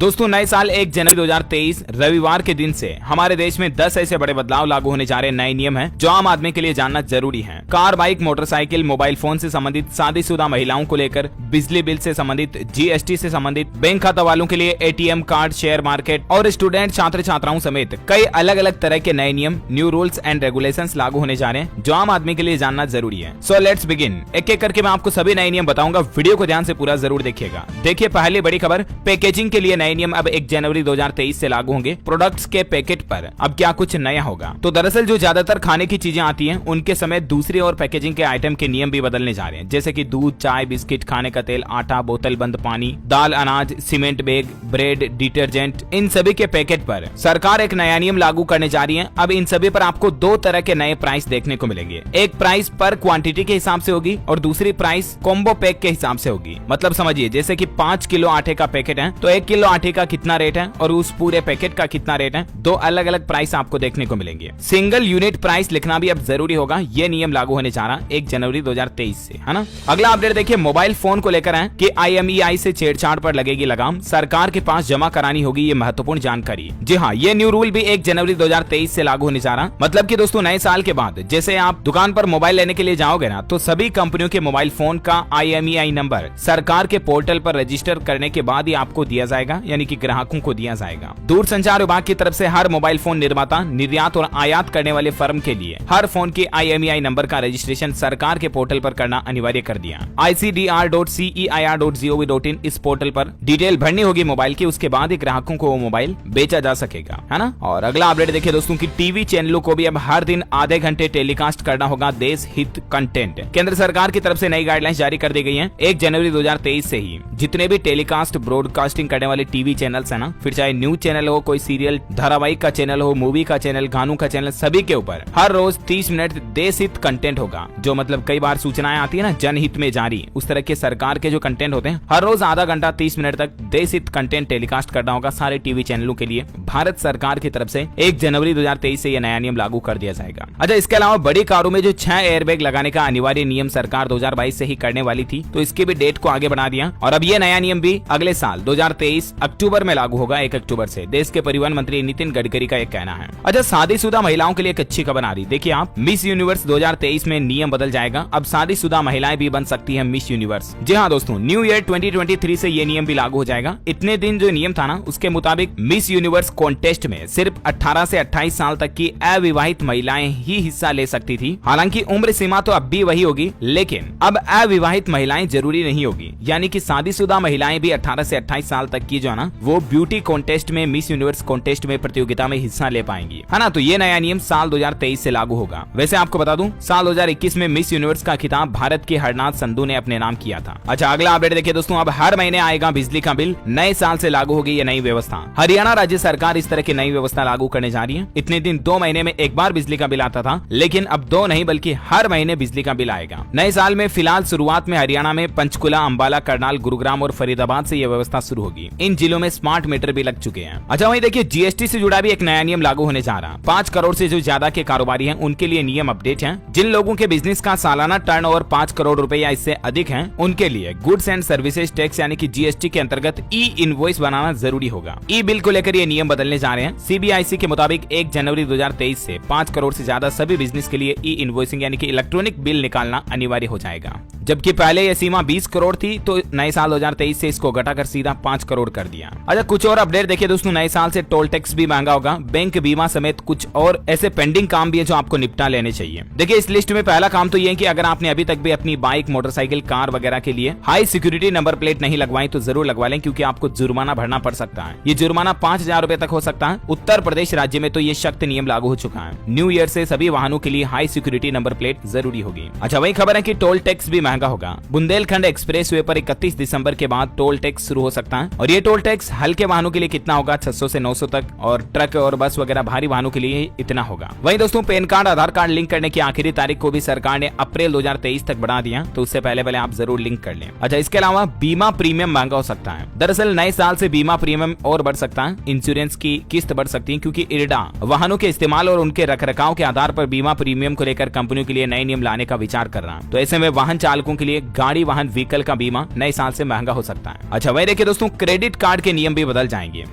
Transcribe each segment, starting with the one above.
दोस्तों नए साल 1 जनवरी 2023 रविवार के दिन से हमारे देश में 10 ऐसे बड़े बदलाव लागू होने जा रहे नए नियम हैं जो आम आदमी के लिए जानना जरूरी है। Car, bike, motorcycle, mobile phone से संबंधित, शादीशुदा महिलाओं को लेकर, बिजली बिल से संबंधित, जीएसटी से संबंधित, बैंक खाता वालों के लिए एटीएम कार्ड, शेयर मार्केट और स्टूडेंट छात्र छात्राओं समेत कई अलग अलग तरह के नए नियम, न्यू रूल्स एंड रेगुलेशंस लागू होने जा रहे हैं जो आम आदमी के लिए जानना जरूरी है। So let's begin. एक एक करके मैं आपको सभी नए नियम बताऊंगा, वीडियो को ध्यान से पूरा जरूर देखिएगा। देखिए पहली बड़ी खबर, पैकेजिंग के लिए नए नियम अब 1 जनवरी 2023 से लागू होंगे। प्रोडक्ट्स के पैकेट पर अब क्या कुछ नया होगा? तो दरअसल जो ज्यादातर खाने की चीजें आती हैं उनके समेत दूसरी और पैकेजिंग के आइटम के नियम भी बदलने जा रहे हैं, जैसे कि दूध, चाय, बिस्किट, खाने का तेल, आटा, बोतल बंद पानी, दाल, अनाज, सीमेंट बैग, ब्रेड, डिटर्जेंट, इन सभी के पैकेट पर सरकार एक नया नियम लागू करने जा रही है। अब इन सभी पर आपको 2 तरह के नए प्राइस देखने को मिलेंगे। एक प्राइस पर क्वांटिटी के हिसाब से होगी और दूसरी प्राइस कॉम्बो पैक के हिसाब से होगी। मतलब समझिए, जैसे कि 5 किलो आटे का पैकेट है तो 1 किलो आटे का कितना रेट है और उस पूरे पैकेट का कितना रेट है, 2 अलग अलग प्राइस आपको देखने को मिलेंगे। सिंगल यूनिट प्राइस लिखना भी अब जरूरी होगा। ये नियम लागू होने जा रहा है 1 जनवरी 2023 से, है ना। अगला अपडेट देखिए, मोबाइल फोन को लेकर है कि IMEI से छेड़छाड़ पर लगेगी लगाम, सरकार के पास जमा करानी होगी ये महत्वपूर्ण जानकारी। जी हाँ, ये न्यू रूल भी 1 जनवरी 2023 से लागू होने जा रहा। मतलब कि दोस्तों नए साल के बाद जैसे आप दुकान पर मोबाइल लेने के लिए जाओगे ना, तो सभी कंपनियों के मोबाइल फोन का IMEI नंबर सरकार के पोर्टल पर रजिस्टर करने के बाद ही आपको दिया जाएगा, यानी कि ग्राहकों को दिया जाएगा। दूरसंचार विभाग की तरफ से हर मोबाइल फोन निर्माता, निर्यात और आयात करने वाले फर्म के लिए हर फोन के IMEI नंबर का रजिस्ट्रेशन सरकार के पोर्टल पर करना अनिवार्य कर दिया। ICDR.CEIR.gov.in इस पोर्टल पर डिटेल भरनी होगी मोबाइल की, उसके बाद ही ग्राहकों को वो मोबाइल बेचा जा सकेगा, है ना। और अगला अपडेट देखिए दोस्तों की टीवी चैनलों को भी अब हर दिन आधे घंटे टेलीकास्ट करना होगा देश हित कंटेंट। केंद्र सरकार की तरफ से नई गाइडलाइंस जारी कर दी गई है। 1 जनवरी 2023 से ही जितने भी टेलीकास्ट ब्रॉडकास्टिंग करने वाले टीवी चैनल्स है ना, फिर चाहे न्यूज चैनल हो, कोई सीरियल धारावाहिक का चैनल हो, मूवी का चैनल, गानों का चैनल, सभी के ऊपर हर रोज 30 मिनट देश हित कंटेंट होगा। जो मतलब कई बार सूचनाएं आती है ना जनहित में जारी, उस तरह के सरकार के जो कंटेंट होते हैं हर रोज आधा घंटा 30 मिनट तक देश हित कंटेंट टेलीकास्ट करना होगा सारे टीवी चैनलों के लिए। भारत सरकार की तरफ से 1 जनवरी 2023 से यह नया नियम लागू कर दिया जाएगा। अच्छा, इसके अलावा बड़ी कारों में जो 6 एयरबैग लगाने का अनिवार्य नियम सरकार 2022 से ही करने वाली थी, तो इसकी भी डेट को आगे बढ़ा दिया और अब यह नया नियम भी अगले साल 2023 अक्टूबर में लागू होगा। 1 अक्टूबर से देश के परिवहन मंत्री नितिन गडकरी का एक कहना है। अच्छा, शादीशुदा महिलाओं के लिए एक अच्छी खबर आ रही। देखिए आप, मिस यूनिवर्स 2023 में नियम बदल जाएगा। अब शादीशुदा महिलाएं भी बन सकती हैं मिस यूनिवर्स। जी हाँ दोस्तों, न्यू ईयर 2023 से ये नियम भी लागू हो जाएगा। इतने दिन जो नियम था ना, उसके मुताबिक मिस यूनिवर्स कॉन्टेस्ट में सिर्फ 18 से 28 साल तक की अविवाहित महिलाएं ही हिस्सा ले सकती थी। हालांकि उम्र सीमा तो अब भी वही होगी, लेकिन अब अविवाहित महिलाएं जरूरी नहीं होगी। यानी कि शादीशुदा महिलाएं भी 18 से 28 साल तक की जो है ना, वो ब्यूटी कॉन्टेस्ट में, मिस यूनिवर्स कॉन्टेस्ट में प्रतियोगिता में हिस्सा ले पाएंगी, है ना। तो ये नया नियम साल 2023 से लागू होगा। वैसे आपको बता दूं, साल 2021 में मिस यूनिवर्स का खिताब भारत के हरनाथ संधू ने अपने नाम किया था। अच्छा, अगला अपडेट देखिए दोस्तों, अब हर महीने आएगा बिजली का बिल। नए साल से लागू होगी ये नई व्यवस्था। हरियाणा राज्य सरकार इस तरह की नई व्यवस्था लागू करने जा रही है। इतने दिन 2 महीने में एक बार बिजली का बिल आता था, लेकिन अब 2 नहीं बल्कि हर महीने बिजली का बिल आएगा। नए साल में फिलहाल शुरुआत में हरियाणा में पंचकुला, अंबाला, करनाल, गुरुग्राम और फरीदाबाद से यह व्यवस्था शुरू होगी। इन जिलों में स्मार्ट मीटर भी लग चुके हैं। अच्छा, वहीं देखिए जीएसटी से जुड़ा भी एक नया नियम लागू होने जा रहा। 5 करोड़ से जो ज्यादा के कारोबारी हैं उनके लिए नियम अपडेट है। जिन लोगों के बिजनेस का सालाना टर्नओवर 5 करोड़ रुपए या इससे अधिक है, उनके लिए गुड्स एंड सर्विसेज टैक्स यानी कि जीएसटी के अंतर्गत ई इनवॉइस बनाना जरूरी होगा। ई बिल को लेकर ये नियम बदलने जा रहे हैं। CBIC के मुताबिक 1 जनवरी 2023 से 5 करोड़ से ज्यादा सभी बिजनेस के लिए ई इनवॉइसिंग यानी कि इलेक्ट्रॉनिक बिल निकालना अनिवार्य हो जाएगा। जबकि पहले यह सीमा 20 करोड़ थी, तो नए साल 2023 से इसको घटाकर सीधा 5 करोड़ कर दिया। अच्छा, कुछ और अपडेट देखिए दोस्तों, नए साल से टोल टैक्स भी महंगा होगा। बैंक, बीमा समेत कुछ और ऐसे पेंडिंग काम भी है जो आपको निपटा लेने चाहिए। देखिए इस लिस्ट में पहला काम तो ये है कि अगर आपने अभी तक भी अपनी बाइक, मोटरसाइकिल, कार वगैरह के लिए हाई सिक्योरिटी नंबर प्लेट नहीं लगवाई तो जरूर लगवा लें, क्योंकि आपको जुर्माना भरना पड़ सकता है। ये जुर्माना 5000 रुपए तक हो सकता है। उत्तर प्रदेश राज्य में तो ये सख्त नियम लागू हो चुका है। न्यू ईयर से सभी वाहनों के लिए हाई सिक्योरिटी नंबर प्लेट जरूरी होगी। अच्छा, वही खबर है कि टोल टैक्स भी महंगा होगा। बुंदेलखंड एक्सप्रेसवे पर 31 दिसंबर के बाद टोल टैक्स शुरू हो सकता है और ये टोल टैक्स हल्के वाहनों के लिए कितना होगा, 600 से 900 तक, और ट्रक और बस वगैरह भारी वाहनों के लिए इतना होगा। वहीं दोस्तों पैन कार्ड, आधार कार्ड लिंक करने की आखिरी तारीख को भी सरकार ने अप्रैल 2023 तक बढ़ा दिया, तो उससे पहले आप जरूर लिंक कर लें। अच्छा, इसके अलावा बीमा प्रीमियम महंगा हो सकता है। दरअसल नए साल से बीमा प्रीमियम और बढ़ सकता है। इंश्योरेंस की किस्त बढ़ सकती है, क्योंकि इरडा वाहनों के इस्तेमाल और उनके रखरखाव के आधार पर बीमा प्रीमियम को लेकर कंपनियों के लिए नए नियम लाने का विचार कर रहा है। तो ऐसे में वाहन चालकों के लिए गाड़ी, वाहन, व्हीकल का बीमा नए साल से महंगा हो सकता है। अच्छा, वही देखिए दोस्तों, क्रेडिट कार्ड कार्ड के नियम भी बदल जाएंगे।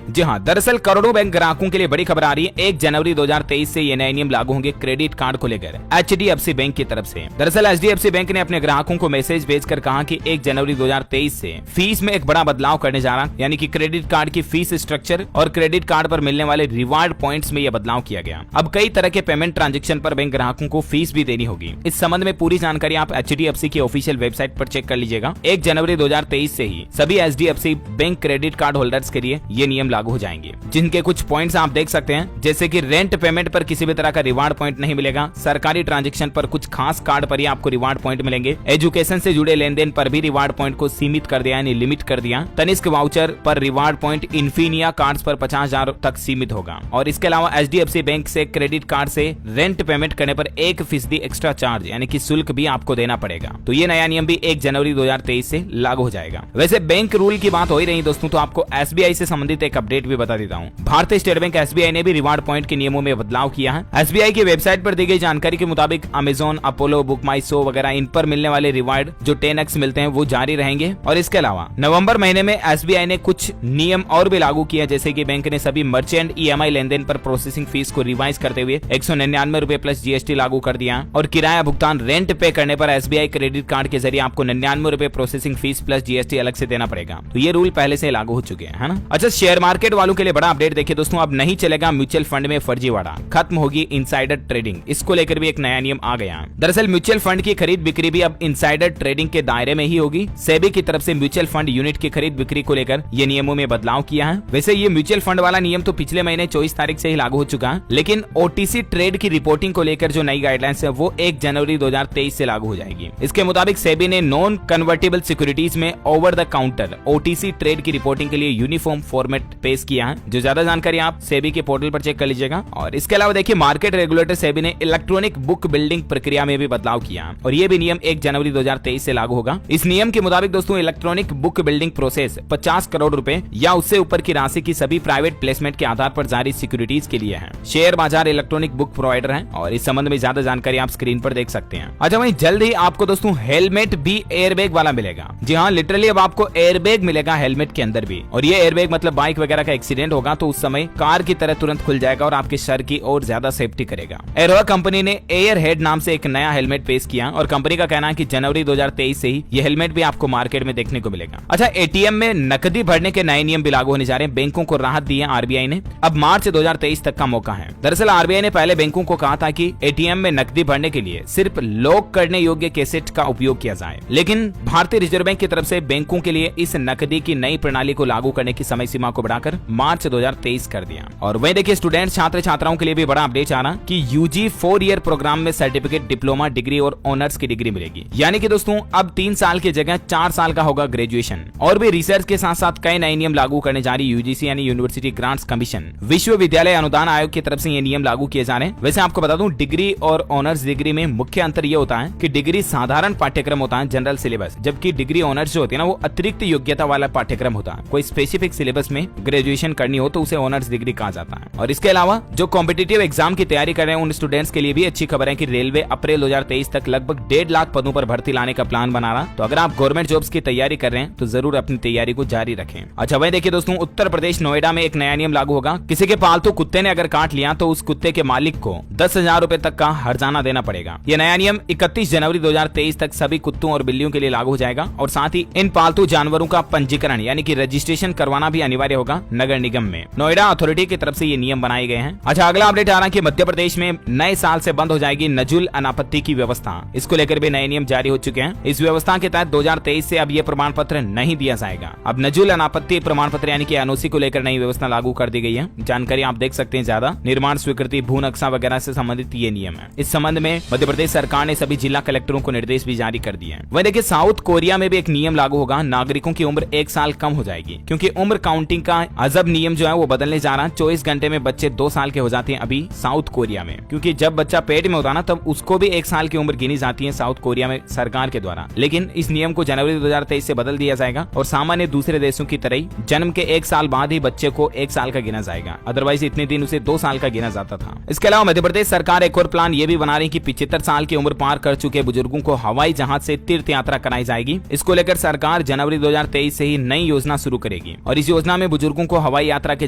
जी हाँ, दरअसल करोड़ों बैंक ग्राहकों के लिए बड़ी खबर आ रही है। 1 जनवरी 2023 से ये नए नियम लागू होंगे क्रेडिट कार्ड को लेकर HDFC बैंक की तरफ से। दरअसल HDFC बैंक ने अपने ग्राहकों को मैसेज भेजकर कहा कि 1 जनवरी 2023 से फीस में एक बड़ा बदलाव करने जा रहा, यानी कि क्रेडिट कार्ड की फीस स्ट्रक्चर और क्रेडिट कार्ड पर मिलने वाले रिवार्ड पॉइंट्स में यह बदलाव किया गया। अब कई तरह के पेमेंट ट्रांजैक्शन पर बैंक ग्राहकों को फीस भी देनी होगी। इस संबंध में पूरी जानकारी आप HDFC की ऑफिशियल वेबसाइट पर चेक कर लीजिएगा। 1 जनवरी 2023 से ही सभी HDFC bank credit card holders के लिए ये नियम लागू हो जाएंगे, जिनके कुछ पॉइंट्स आप देख सकते हैं, जैसे कि रेंट पेमेंट पर किसी भी तरह का रिवार्ड पॉइंट नहीं मिलेगा। सरकारी ट्रांजैक्शन पर कुछ खास कार्ड पर ही आपको रिवार्ड पॉइंट मिलेंगे। एजुकेशन से जुड़े लेन देन पर भी रिवार्ड पॉइंट को सीमित कर दिया, यानी लिमिट कर दिया। तनिष्क वाउचर पर रिवार्ड पॉइंट इन्फिनिया कार्ड्स पर 50,000 तक सीमित होगा। और इसके अलावा HDFC बैंक से क्रेडिट कार्ड से रेंट पेमेंट करने पर 1% एक्स्ट्रा चार्ज यानी कि शुल्क भी आपको देना पड़ेगा। तो ये नया नियम भी 1 जनवरी 2023 से लागू हो जाएगा। वैसे बैंक रूल की बात हो ही रही दोस्तों, तो आपको SBI से संबंधित एक अपडेट भी बता देता हूँ। भारतीय स्टेट बैंक SBI ने भी रिवार्ड पॉइंट के नियमों में बदलाव किया है। SBI की वेबसाइट पर दी गई जानकारी के मुताबिक अमेजोन, अपोलो, बुक माई शो वगैरह इन पर मिलने वाले रिवार्ड जो 10x मिलते हैं वो जारी रहेंगे। और इसके अलावा नवंबर महीने में SBI ने कुछ नियम और भी लागू किया, जैसे कि बैंक ने सभी मर्चेंट EMI लेन देन पर प्रोसेसिंग फीस को रिवाइज करते हुए 199 रुपए प्लस GST लागू कर दिया। और किराया भुगतान रेंट पे करने पर SBI क्रेडिट कार्ड के जरिए आपको 99 रुपए प्रोसेसिंग फीस प्लस GST अलग से देना पड़ेगा। तो ये रूल पहले से लागू हो चुके हैं, है ना। अच्छा, शेयर मार्केट वालों के लिए बड़ा अपडेट देखिए दोस्तों, अब नहीं चलेगा म्यूचुअल फंड में फर्जीवाड़ा, खत्म होगी इनसाइडर ट्रेडिंग। इसको लेकर भी एक नया नियम आ गया। दरअसल म्यूचुअल फंड की खरीद बिक्री भी अब इनसाइडर ट्रेडिंग के दायरे में ही होगी। सेबी की तरफ से म्यूचुअल फंड यूनिट की खरीद बिक्री को लेकर ये नियमों में बदलाव किया है। वैसे ये म्यूचुअल फंड वाला नियम तो पिछले महीने 24 तारीख से ही लागू हो चुका है, लेकिन OTC ट्रेड की रिपोर्टिंग को लेकर जो नई गाइडलाइंस है वो 1 जनवरी 2023 से लागू हो जाएगी। इसके मुताबिक सेबी ने नॉन कन्वर्टेबल सिक्योरिटीज में over the counter OTC trade की रिपोर्टिंग के लिए यूनिफॉर्म फॉर्मेट पेश किया है। जो ज्यादा जानकारी आप सेबी के पोर्टल पर चेक कर लीजिएगा। और इसके अलावा देखिए, मार्केट रेगुलेटर सेबी ने इलेक्ट्रॉनिक बुक बिल्डिंग प्रक्रिया में भी बदलाव किया और ये भी नियम 1 जनवरी 2023 से लागू होगा। इस नियम के मुताबिक दोस्तों electronic book building process 50 crore रुपए या उससे ऊपर की राशि की सभी प्राइवेट प्लेसमेंट के आधार पर जारी सिक्योरिटीज के लिए है। शेयर बाजार इलेक्ट्रॉनिक बुक प्रोवाइडर है और इस संबंध में ज्यादा जानकारी आप स्क्रीन पर देख सकते हैं। अच्छा, वहीं जल्द ही आपको दोस्तों हेलमेट भी एयरबैग वाला मिलेगा। जी हाँ, लिटरली अब आपको एयरबैग मिलेगा हेलमेट के अंदर भी। और ये एयरबैग मतलब बाइक वगैरह का एक्सीडेंट होगा तो उस समय कार की तरह तुरंत खुल जाएगा और आपके सर की और ज्यादा सेफ्टी करेगा। एरोवा कंपनी ने एयर हेड नाम से एक नया हेलमेट पेश किया और कंपनी का कहना है कि जनवरी 2023 से ही ये हेलमेट भी आपको मार्केट में देखने को मिलेगा। अच्छा, ATM में नकदी भरने के नए नियम भी लागू होने जा रहे हैं। बैंकों को राहत दी है RBI ने। अब मार्च 2023 तक का मौका है। दरअसल RBI ने पहले बैंकों को कहा था कि ATM में नकदी भरने के लिए सिर्फ लॉक करने योग्य कैसेट का उपयोग किया जाए, लेकिन भारतीय रिजर्व बैंक की तरफ से बैंकों के लिए इस नकदी की नई प्रणाली को लागू करने की समय सीमा को बढ़ाकर मार्च 2023 कर दिया। और वहीं देखिए, स्टूडेंट छात्र छात्राओं के लिए भी बड़ा अपडेट आ रहा कि UG 4 ईयर प्रोग्राम में सर्टिफिकेट, डिप्लोमा, डिग्री और ऑनर्स की डिग्री मिलेगी। यानी कि दोस्तों अब 3 साल की जगह 4 साल का होगा ग्रेजुएशन। और भी रिसर्च के साथ साथ कई नए नियम लागू करने जा रही UGC यानी यूनिवर्सिटी ग्रांट्स कमीशन, विश्वविद्यालय अनुदान आयोग की तरफ से ये नियम लागू किए जा रहे हैं। वैसे आपको बता दूं, डिग्री और ऑनर्स डिग्री में मुख्य अंतर ये होता है कि डिग्री साधारण पाठ्यक्रम होता है, जनरल सिलेबस, जबकि डिग्री ऑनर्स जो होती है ना वो अतिरिक्त योग्यता वाला पाठ्यक्रम होता है। कोई स्पेसिफिक सिलेबस में ग्रेजुएशन करनी हो तो उसे ऑनर्स डिग्री कहा जाता है। और इसके अलावा जो कॉम्पिटिटिव एग्जाम की तैयारी कर रहे हैं उन स्टूडेंट्स के लिए भी अच्छी खबर है कि रेलवे अप्रैल 2023 तक लगभग 1.5 लाख पदों पर भर्ती लाने का प्लान बना रहा। तो अगर आप गवर्नमेंट जॉब्स की तैयारी कर रहे हैं तो जरूर अपनी तैयारी को जारी रखें। अच्छा, वहीं देखिए दोस्तों, उत्तर प्रदेश नोएडा में एक नया नियम लागू होगा। किसी के पालतू कुत्ते ने अगर काट लिया तो उस कुत्ते के मालिक को 10,000 रुपए तक का हर्जाना देना पड़ेगा। यह नया नियम 31 जनवरी 2023 तक सभी कुत्तों और बिल्लियों के लिए लागू हो जाएगा और साथ ही इन पालतू जानवरों का पंजीकरण यानी कि रजिस्ट्रेशन करवाना भी अनिवार्य होगा नगर निगम में। नोएडा अथॉरिटी की तरफ से ये नियम बनाए गए हैं। अच्छा, अगला अपडेट आ रहा है कि मध्य प्रदेश में नए साल से बंद हो जाएगी नजुल अनापत्ति की व्यवस्था। इसको लेकर भी नए नियम जारी हो चुके हैं। इस व्यवस्था के तहत 2023 से अब ये प्रमाण पत्र नहीं दिया जाएगा। अब नजुल अनापत्ति प्रमाण पत्र यानी कि NOC को लेकर नई व्यवस्था लागू कर दी गई है। जानकारी आप देख सकते हैं। ज्यादा निर्माण स्वीकृति, भू नक्शा वगैरह से संबंधित ये नियम है। इस संबंध में मध्य प्रदेश सरकार ने सभी जिला कलेक्टरों को निर्देश भी जारी कर दिए हैं। वहीं देखिए, साउथ कोरिया में भी एक नियम लागू होगा। नागरिकों की उम्र 1 साल कम हो जाएगी क्योंकि उम्र काउंटिंग का अजब नियम जो है वो बदलने जा रहा है। 24 घंटे में बच्चे 2 साल के हो जाते हैं अभी साउथ कोरिया में, क्योंकि जब बच्चा पेट में होता ना तब उसको भी 1 साल की उम्र गिनी जाती है साउथ कोरिया में सरकार के द्वारा। लेकिन इस नियम को जनवरी 2023 से बदल दिया जाएगा और सामान्य दूसरे देशों की तरह ही जन्म के 1 साल बाद ही बच्चे को 1 साल का गिना जाएगा। अदरवाइज इतने दिन उसे 2 साल का गिना जाता था। इसके अलावा मध्य प्रदेश सरकार एक और प्लान ये भी बना रही कि 75 साल की उम्र पार कर चुके बुजुर्गों को हवाई जहाज से तीर्थ यात्रा कराई जाएगी। इसको लेकर सरकार जनवरी 2023 से ही नई योजना शुरू करेगी और इस योजना में बुजुर्गों को हवाई यात्रा के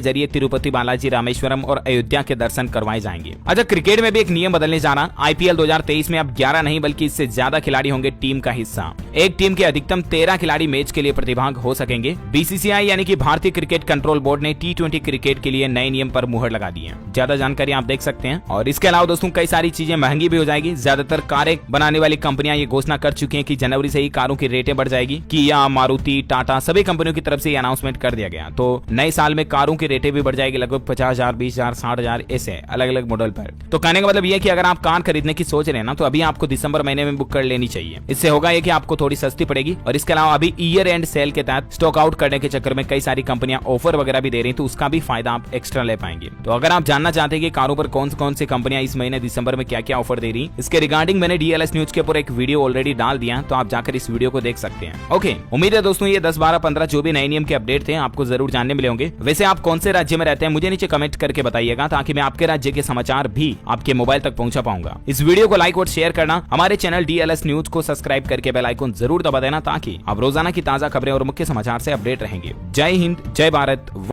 जरिए तिरुपति बालाजी, रामेश्वरम और अयोध्या के दर्शन करवाए जाएंगे। अच्छा, क्रिकेट में भी एक नियम बदलने जा रहा। आईपीएल 2023 में अब 11 नहीं बल्कि इससे ज्यादा खिलाड़ी होंगे टीम का हिस्सा। एक टीम के अधिकतम 13 खिलाड़ी मैच के लिए प्रतिभाग हो सकेंगे। बीसीसीआई यानी कि भारतीय क्रिकेट कंट्रोल बोर्ड ने T20 क्रिकेट के लिए नए नियम पर मुहर लगा दी है। ज्यादा जानकारी आप देख सकते हैं। और इसके अलावा दोस्तों कई सारी चीजें महंगी भी हो जाएगी। ज्यादातर कारें बनाने वाली कंपनियां ये घोषणा कर चुकी हैं कि जनवरी से ही कारों की रेटें बढ़ जाएगी। किया, मारुति, टाटा सभी कंपनियों की तरफ से अनाउंसमेंट कर दिया गया। तो नए साल में कारों की रेटें भी बढ़ जाएगी लगभग 50,000, 20,000, 60,000 ऐसे अलग अलग मॉडल पर। तो कहने का मतलब ये कि अगर आप कार खरीदने की सोच रहे हैं ना, तो अभी आपको दिसंबर महीने में बुक कर लेनी चाहिए। इससे होगा ये कि आपको थोड़ी सस्ती पड़ेगी। और इसके अलावा अभी ईयर एंड सेल के तहत स्टॉक आउट करने के चक्कर में कई सारी कंपनियां ऑफर वगैरह भी दे रही हैं, तो उसका भी फायदा आप एक्स्ट्रा ले पाएंगे। तो अगर आप जानना चाहते हैं कि कारों पर कौन सी कंपनियां इस महीने दिसंबर में क्या क्या ऑफर दे रही, इसके रिगार्डिंग मैंने DLS न्यूज के ऊपर एक वीडियो ऑलरेडी डाल दिया, तो आप जाकर इस वीडियो को देख सकते हैं। ओके, उम्मीद है दोस्तों ये 10, 12, 15 जो भी नए नियम के अपडेट थे आपको जरूर जानने मिले होंगे। वैसे आप कौन से राज्य में रहते हैं मुझे नीचे कमेंट करके बताइएगा, ताकि मैं आपके राज्य के समाचार भी आपके मोबाइल तक पहुंचा पाऊंगा। इस वीडियो को लाइक और शेयर करना, हमारे चैनल DLS न्यूज को सब्सक्राइब करके बेल आइकन जरूर दबा देना, ताकि आप रोजाना की ताजा खबरें और मुख्य समाचार से अपडेट रहेंगे। जय हिंद, जय भारत।